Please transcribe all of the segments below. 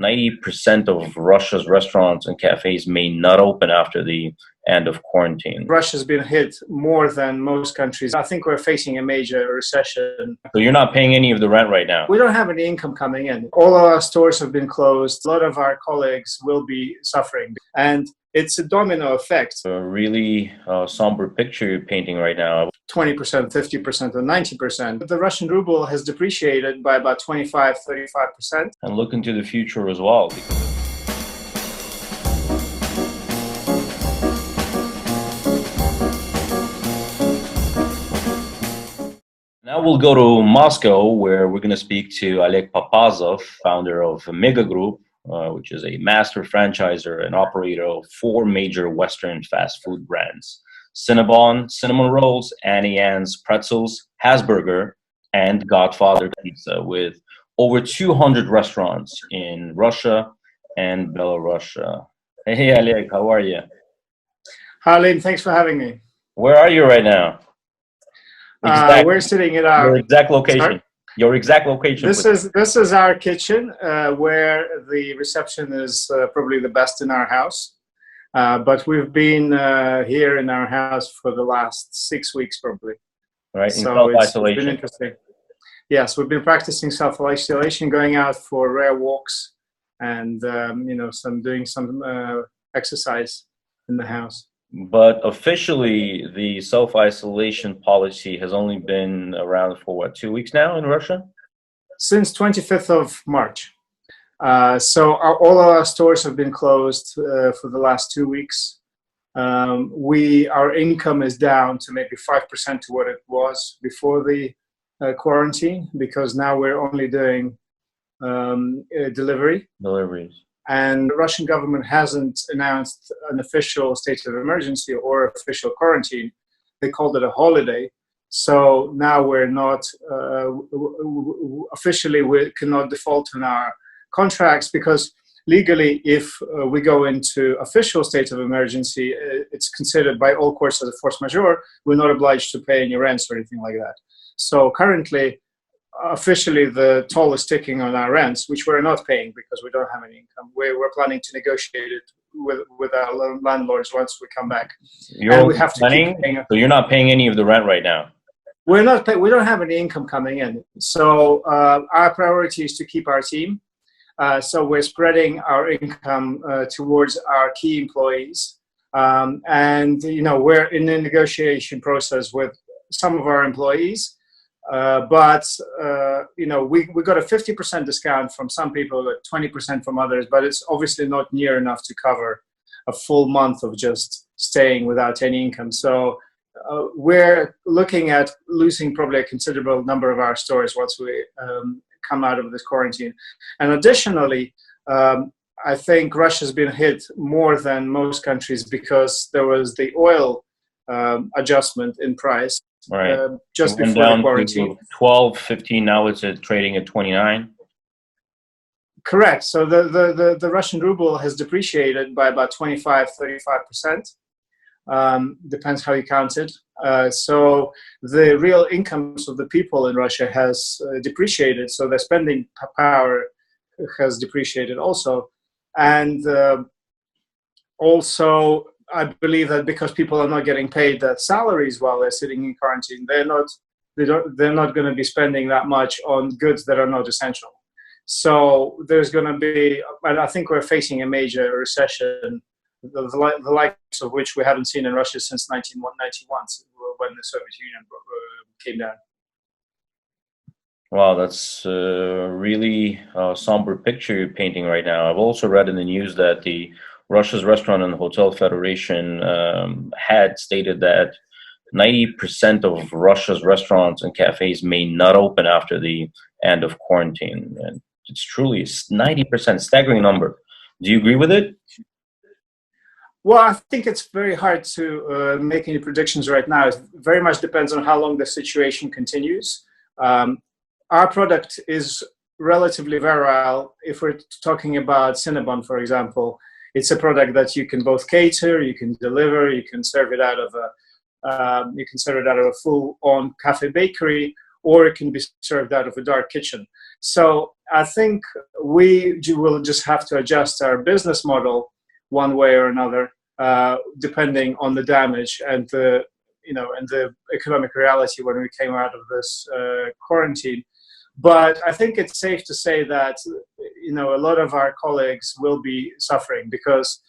90% of Russia's restaurants and cafes may not open after the end of quarantine. Russia's been hit more than most countries. I think we're facing a major recession. So you're not paying any of the rent right now? We don't have any income coming in. All of our stores have been closed. A lot of our colleagues will be suffering. And it's a domino effect. A really somber picture you're painting right now. 20%, 50%, or 90%. The Russian ruble has depreciated by about 25, 35%. And look into the future as well. Now we'll go to Moscow, where we're going to speak to Oleg Papazov, founder of MegaGroup, which is a master franchisor and operator of 4 major Western fast food brands: Cinnabon, cinnamon rolls, Auntie Anne's pretzels, Hesburger, and Godfather pizza, with over 200 restaurants in Russia and Belarus. Hey, Oleg, how are you? Hi, Lynn. Thanks for having me. Where are you right now? We're sitting at our... Your exact location. Sorry? Your exact location. This is our kitchen, where the reception is probably the best in our house. But we've been here in our house for the last 6 weeks, probably. Right, in so self-isolation. it's been interesting. Yes, we've been practicing self-isolation, going out for rare walks, and doing some exercise in the house. But officially, the self-isolation policy has only been around for what, 2 weeks now in Russia? Since 25th of March. All our stores have been closed for the last 2 weeks. Our income is down to maybe 5% to what it was before the quarantine, because now we're only doing deliveries. And the Russian government hasn't announced an official state of emergency or official quarantine. They called it a holiday. So now we're not, officially we cannot default on our contracts, because legally, if we go into official state of emergency, it's considered by all courts as a force majeure. We're not obliged to pay any rents or anything like that. So currently, officially, the toll is ticking on our rents, which we're not paying because we don't have any income. We're planning to negotiate it with our landlords once we come back. We have to keep paying. So you're not paying any of the rent right now? We're not paying. We don't have any income coming in. So our priority is to keep our team. So we're spreading our income towards our key employees. And, we're in the negotiation process with some of our employees. We got a 50% discount from some people, 20% from others, but it's obviously not near enough to cover a full month of just staying without any income. So we're looking at losing probably a considerable number of our stores once we come out of this quarantine. And additionally, I think Russia's been hit more than most countries because there was the oil adjustment in price. Right. Just before the quarantine. 12, 15, now it's trading at 29. Correct. So the Russian ruble has depreciated by about 25, 35%. Depends how you count it. So the real incomes of the people in Russia has depreciated. So their spending power has depreciated also. And also, I believe that because people are not getting paid their salaries while they're sitting in quarantine, they're not going to be spending that much on goods that are not essential. So there's going to be, and I think we're facing a major recession, the likes of which we haven't seen in Russia since 1991, when the Soviet Union came down. Wow, that's a really somber picture you're painting right now. I've also read in the news that Russia's Restaurant and Hotel Federation had stated that 90% of Russia's restaurants and cafes may not open after the end of quarantine. And it's truly 90%, staggering number. Do you agree with it? Well, I think it's very hard to make any predictions right now. It very much depends on how long the situation continues. Our product is relatively virile. If we're talking about Cinnabon, for example, it's a product that you can both cater, you can deliver, you can serve it out of a full-on cafe bakery, or it can be served out of a dark kitchen. So I think we will just have to adjust our business model one way or another, depending on the damage and the economic reality when we came out of this quarantine. But I think it's safe to say that a lot of our colleagues will be suffering because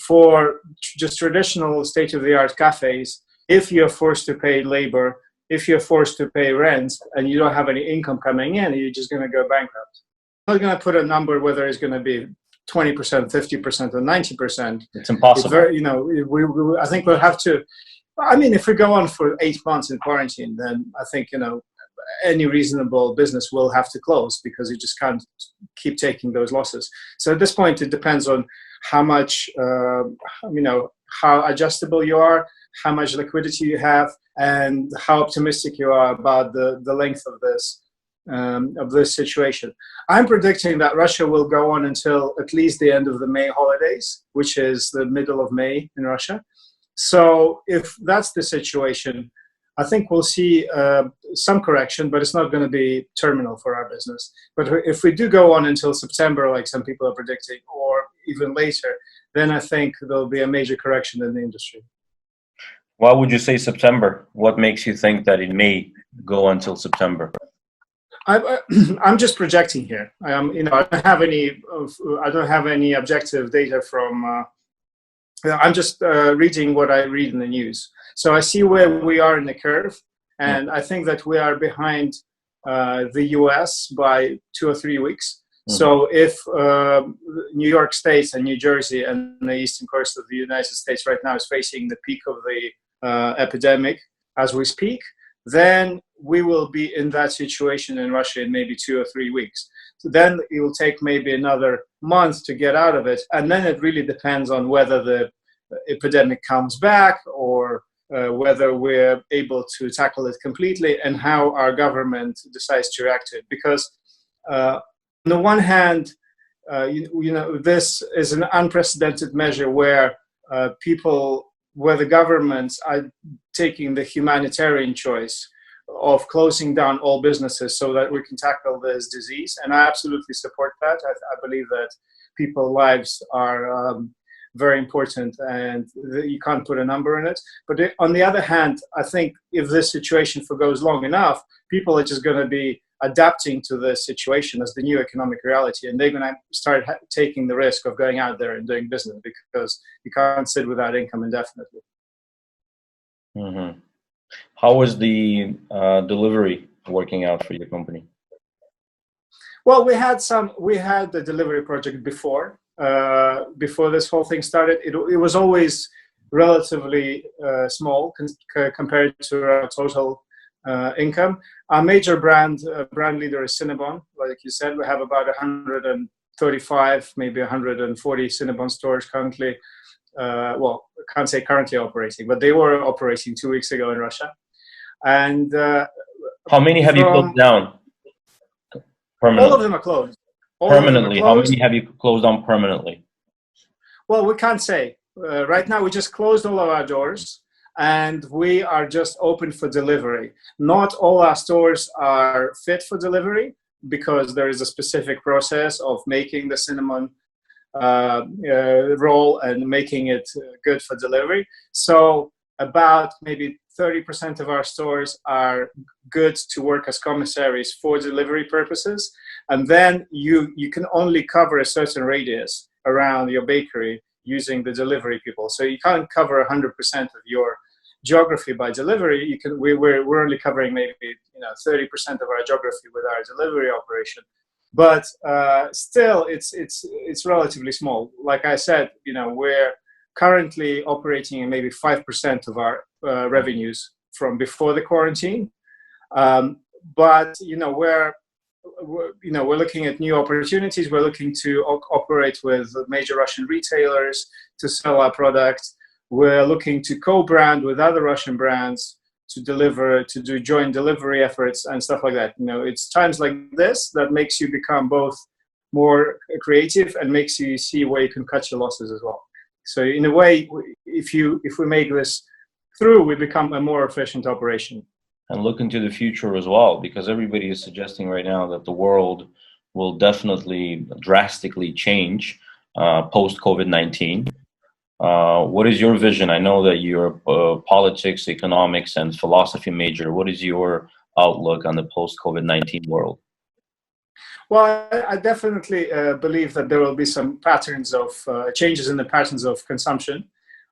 for just traditional state-of-the-art cafes, if you're forced to pay labor, if you're forced to pay rent, and you don't have any income coming in, you're just going to go bankrupt. I'm not going to put a number whether it's going to be 20%, 50%, or 90%. It's impossible. I think we'll have to. I mean, if we go on for 8 months in quarantine, then I think any reasonable business will have to close because you just can't keep taking those losses. So at this point, it depends on how much, how adjustable you are, how much liquidity you have, and how optimistic you are about the length of this situation. I'm predicting that Russia will go on until at least the end of the May holidays, which is the middle of May in Russia. So if that's the situation, I think we'll see some correction, but it's not going to be terminal for our business. But if we do go on until September, like some people are predicting, or even later, then I think there'll be a major correction in the industry. Why would you say September? What makes you think that it may go until September? I'm just projecting here. I don't have any objective data from. I'm just reading what I read in the news. So I see where we are in the curve, and I think that we are behind the US by 2 or 3 weeks. So if New York State and New Jersey and the eastern coast of the United States right now is facing the peak of the epidemic as we speak, then we will be in that situation in Russia in maybe 2 or 3 weeks. So then it will take maybe another month to get out of it. And then it really depends on whether the epidemic comes back or whether we're able to tackle it completely and how our government decides to react to it. Because on the one hand, this is an unprecedented measure where where the governments are taking the humanitarian choice of closing down all businesses so that we can tackle this disease. And I absolutely support that. I believe that people's lives are very important and you can't put a number in it. But on the other hand, I think if this situation goes long enough, people are just going to be adapting to the situation as the new economic reality, and they're going to start taking the risk of going out there and doing business because you can't sit without income indefinitely. Mm-hmm. How is the delivery working out for your company? Well, we had the delivery project before this whole thing started. It was always relatively small compared to our total income. Our major brand leader is Cinnabon. Like you said, we have about 135, maybe 140 Cinnabon stores currently. Well, I can't say currently operating, but they were operating 2 weeks ago in Russia. And how many have you closed down? Permanently? All of them are closed. Permanently? How many have you closed down permanently? Well, we can't say. Right now, we just closed all of our doors, and we are just open for delivery. Not all our stores are fit for delivery because there is a specific process of making the cinnamon roll and making it good for delivery. So about maybe 30% of our stores are good to work as commissaries for delivery purposes. And then you can only cover a certain radius around your bakery using the delivery people. So you can't cover 100% of your geography by delivery. We're only covering maybe 30% of our geography with our delivery operation. But still, it's relatively small. Like I said, we're currently operating in maybe 5% of our revenues from before the quarantine. But we're looking at new opportunities. We're looking to operate with major Russian retailers to sell our product. We're looking to co-brand with other Russian brands to do joint delivery efforts and stuff like that. It's times like this that makes you become both more creative and makes you see where you can cut your losses as well. So in a way, if we make this through, we become a more efficient operation. And look into the future as well, because everybody is suggesting right now that the world will definitely drastically change post COVID-19. What is your vision? I know that you're a politics, economics, and philosophy major. What is your outlook on the post COVID-19 world? Well, I definitely believe that there will be some patterns of changes in the patterns of consumption.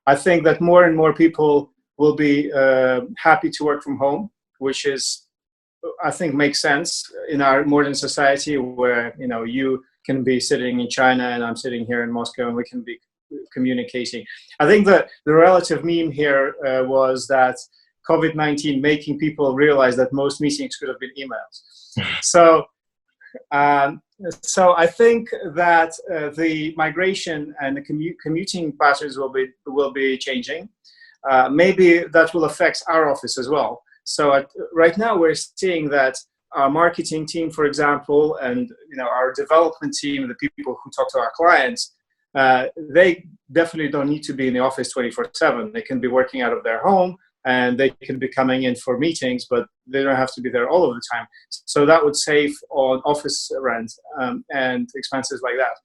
I think that more and more people will be happy to work from home, which is, I think, makes sense in our modern society where, you know, you can be sitting in China and I'm sitting here in Moscow and we can be communicating. I think that the relative meme here was that COVID-19 making people realize that most meetings could have been emails. Um, so I think that the migration and the commuting patterns will be changing. Maybe that will affect our office as well. So right now we're seeing that our marketing team, for example, and our development team, the people who talk to our clients, they definitely don't need to be in the office 24/7. They can be working out of their home and they can be coming in for meetings, but they don't have to be there all of the time. So that would save on office rent and expenses like that.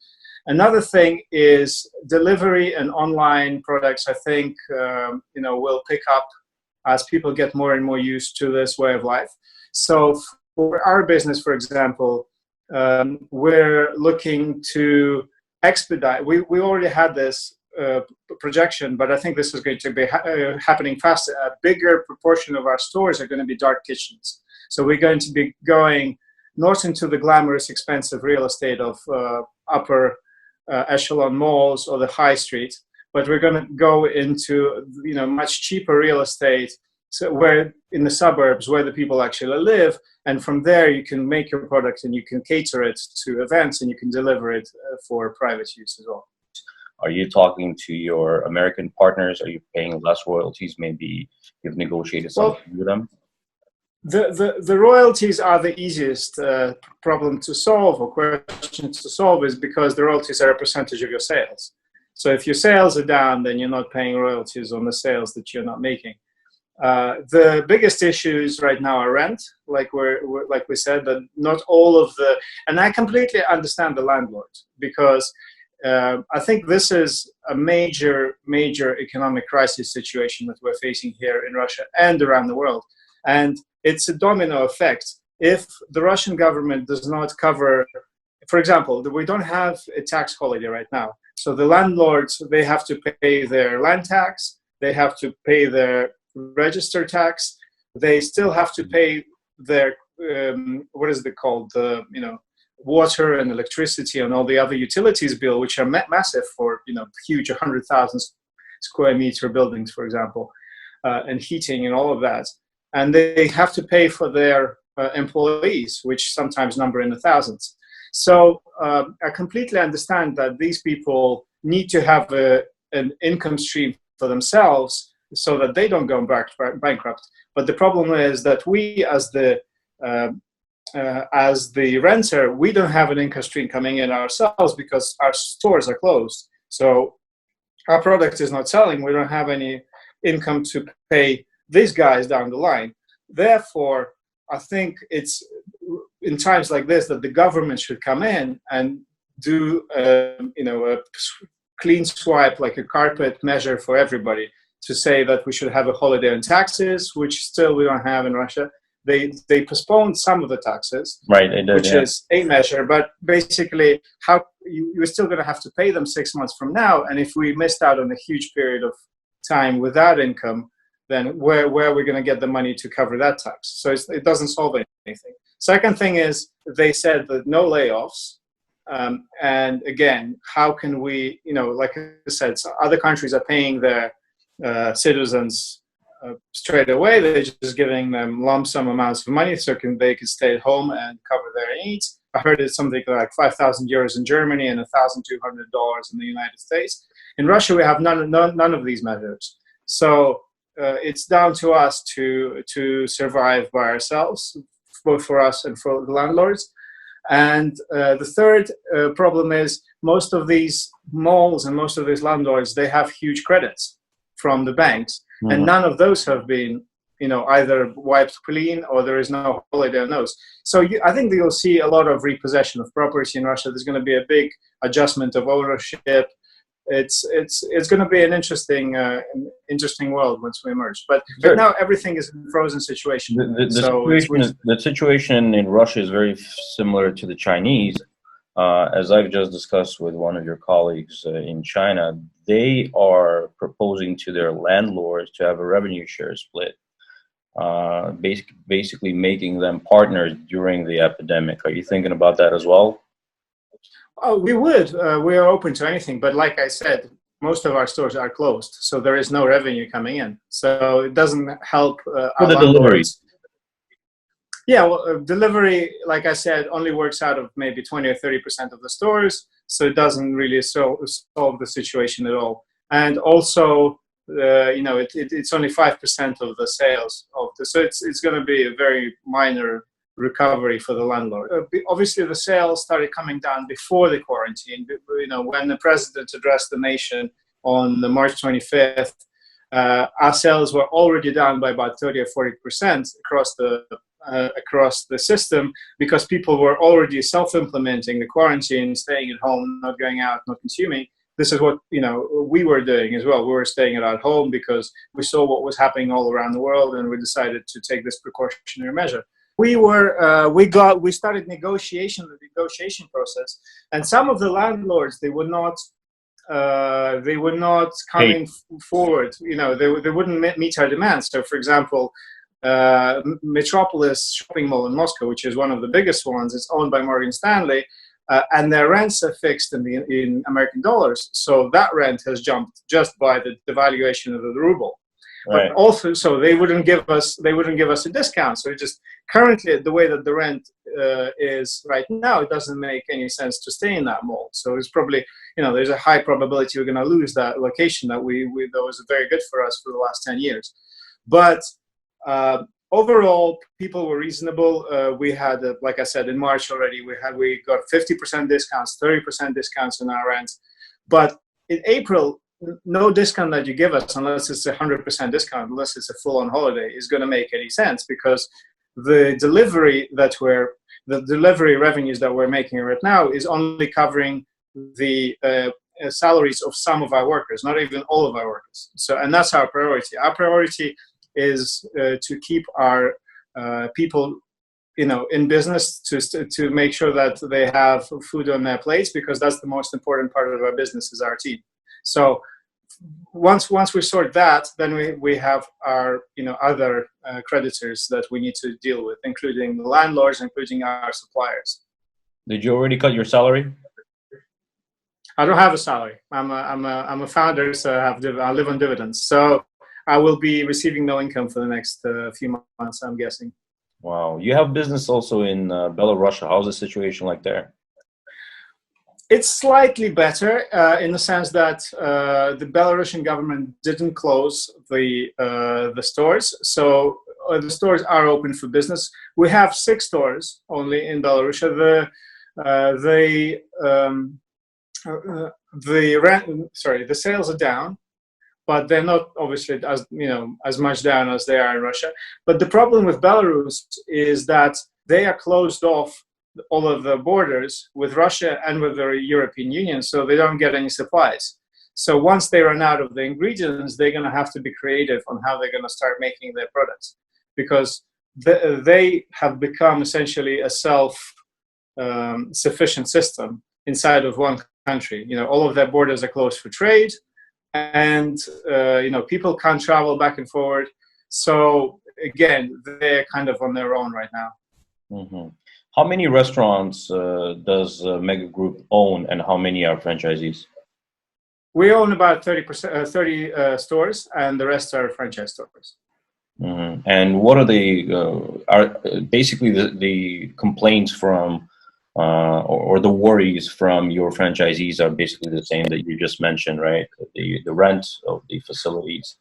Another thing is delivery and online products, I think, will pick up as people get more and more used to this way of life. So for our business, for example, we're looking to expedite. We already had this projection, but I think this is going to be happening faster. A bigger proportion of our stores are going to be dark kitchens. So we're going to be going not into the glamorous, expensive real estate of upper echelon malls or the high street, but we're going to go into much cheaper real estate, so where in the suburbs where the people actually live, and from there you can make your product and you can cater it to events and you can deliver it for private use as well. Are you talking to your American partners? Are you paying less royalties? Maybe you've negotiated something with them? The royalties are the easiest problem to solve, or question to solve, is because the royalties are a percentage of your sales. So if your sales are down, then you're not paying royalties on the sales that you're not making. The biggest issues right now are rent, like we said, but not all of the. And I completely understand the landlords, because I think this is a major economic crisis situation that we're facing here in Russia and around the world. And it's a domino effect. If the Russian government does not cover, for example, we don't have a tax holiday right now. So the landlords, they have to pay their land tax, they have to pay their register tax, they still have to pay their, what is it called, the, water and electricity and all the other utilities bill, which are massive for, huge 100,000 square meter buildings, for example, and heating and all of that. And they have to pay for their employees, which sometimes number in the thousands. So I completely understand that these people need to have an income stream for themselves so that they don't go bankrupt. But the problem is that we, as the renter, we don't have an income stream coming in ourselves because our stores are closed. So our product is not selling. We don't have any income to pay these guys down the line. Therefore, I think it's in times like this that the government should come in and do a clean swipe, like a carpet measure for everybody, to say that we should have a holiday on taxes, which still we don't have in Russia. They postponed some of the taxes, right? They did, which is a measure, but basically, how you're still going to have to pay them 6 months from now. And if we missed out on a huge period of time without income, then where are we going to get the money to cover that tax? So it doesn't solve anything. Second thing is, they said that no layoffs. And again, how can we, like I said, so other countries are paying their citizens straight away. They're just giving them lump sum amounts of money so they can stay at home and cover their needs. I heard it's something like 5,000 euros in Germany and $1,200 in the United States. In Russia, we have none of these measures. So it's down to us to survive by ourselves, both for us and for the landlords. And the third problem is, most of these malls and most of these landlords, they have huge credits from the banks, and none of those have been either wiped clean or there is no holiday on those. So I think that you'll see a lot of repossession of property in Russia. There's going to be a big adjustment of ownership. It's going to be an interesting world once we emerge. But right now everything is in a frozen situation. The situation in Russia is very similar to the Chinese. As I've just discussed with one of your colleagues in China, they are proposing to their landlords to have a revenue share split, basically making them partners during the epidemic. Are you thinking about that as well? Oh, we would. We are open to anything. But like I said, most of our stores are closed, so there is no revenue coming in. So it doesn't help our the landlords. Yeah, well, delivery, like I said, only works out of maybe 20 or 30% of the stores, so it doesn't really solve the situation at all. And also, it's only 5% of the sales so it's going to be a very minor recovery for the landlord. Obviously, the sales started coming down before the quarantine. When the president addressed the nation on the March 25th, our sales were already down by about 30 or 40% across the system, because people were already self-implementing the quarantine, staying at home, not going out, not consuming. This is what we were doing as well. We were staying at home because we saw what was happening all around the world, and we decided to take this precautionary measure. We started the negotiation process, and some of the landlords, they were not coming forward. They wouldn't meet our demands. So, for example, Metropolis shopping mall in Moscow, which is one of the biggest ones, it's owned by Morgan Stanley, and their rents are fixed in American dollars. So that rent has jumped just by the devaluation of the ruble. Right. But also, so they wouldn't give us a discount. So just currently, the way that the rent is right now, it doesn't make any sense to stay in that mall. So it's probably, there's a high probability we're going to lose that location that was very good for us for the last 10 years. But overall, people were reasonable. We had, like I said, in March already, we got 50% discounts, 30% discounts on our rent. But in April, no discount that you give us, unless it's 100% discount, unless it's a full-on holiday, is going to make any sense, because the delivery revenues that we're making right now is only covering the salaries of some of our workers, not even all of our workers. So, and that's our priority. Our priority is to keep our people, in business, to make sure that they have food on their plates, because that's the most important part of our business, is our team. So once we sort that, then we have our other creditors that we need to deal with, including the landlords, including our suppliers. Did you already cut your salary? I don't have a salary. I'm a founder, so I live on dividends. So I will be receiving no income for the next few months, I'm guessing. Wow. You have business also in Belarus. How's the situation like there? It's slightly better in the sense that the Belarusian government didn't close the stores. So the stores are open for business. We have 6 stores only in Belarus. The sales are down, but they're not obviously as much down as they are in Russia. But the problem with Belarus is that they are closed off all of the borders with Russia and with the European Union, so they don't get any supplies. So once they run out of the ingredients, they're going to have to be creative on how they're going to start making their products, because they have become essentially a self-sufficient system inside of one country. All of their borders are closed for trade, and people can't travel back and forward. So again, they're kind of on their own right now. Mm-hmm. How many restaurants does MegaGroup own, and how many are franchisees? We own about 30 stores, and the rest are franchise stores. Mm-hmm. And what are basically the complaints from or the worries from your franchisees are basically the same that you just mentioned, right? The rent of the facilities.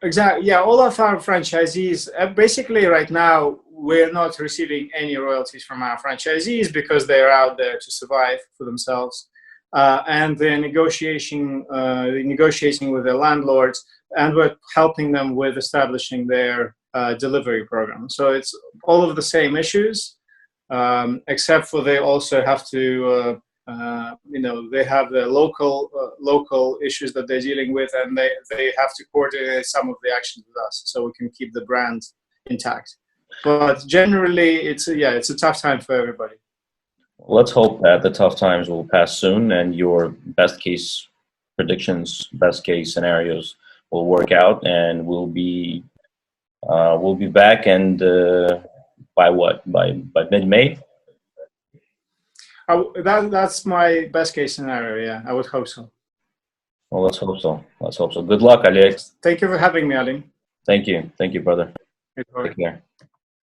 Exactly. Yeah, all of our franchisees, basically right now, we're not receiving any royalties from our franchisees because they're out there to survive for themselves. and they're negotiating with the landlords, and we're helping them with establishing their delivery program. So it's all of the same issues, except for they also have to, they have the local issues that they're dealing with, and they have to coordinate some of the actions with us so we can keep the brand intact. But generally, it's a tough time for everybody. Let's hope that the tough times will pass soon and your best case predictions, best case scenarios will work out, and we'll be back. And by what? By mid-May? That's my best case scenario. Yeah, I would hope so. Well, let's hope so. Let's hope so. Good luck, Oleg. Thank you for having me, Alim. Thank you, brother. Take care.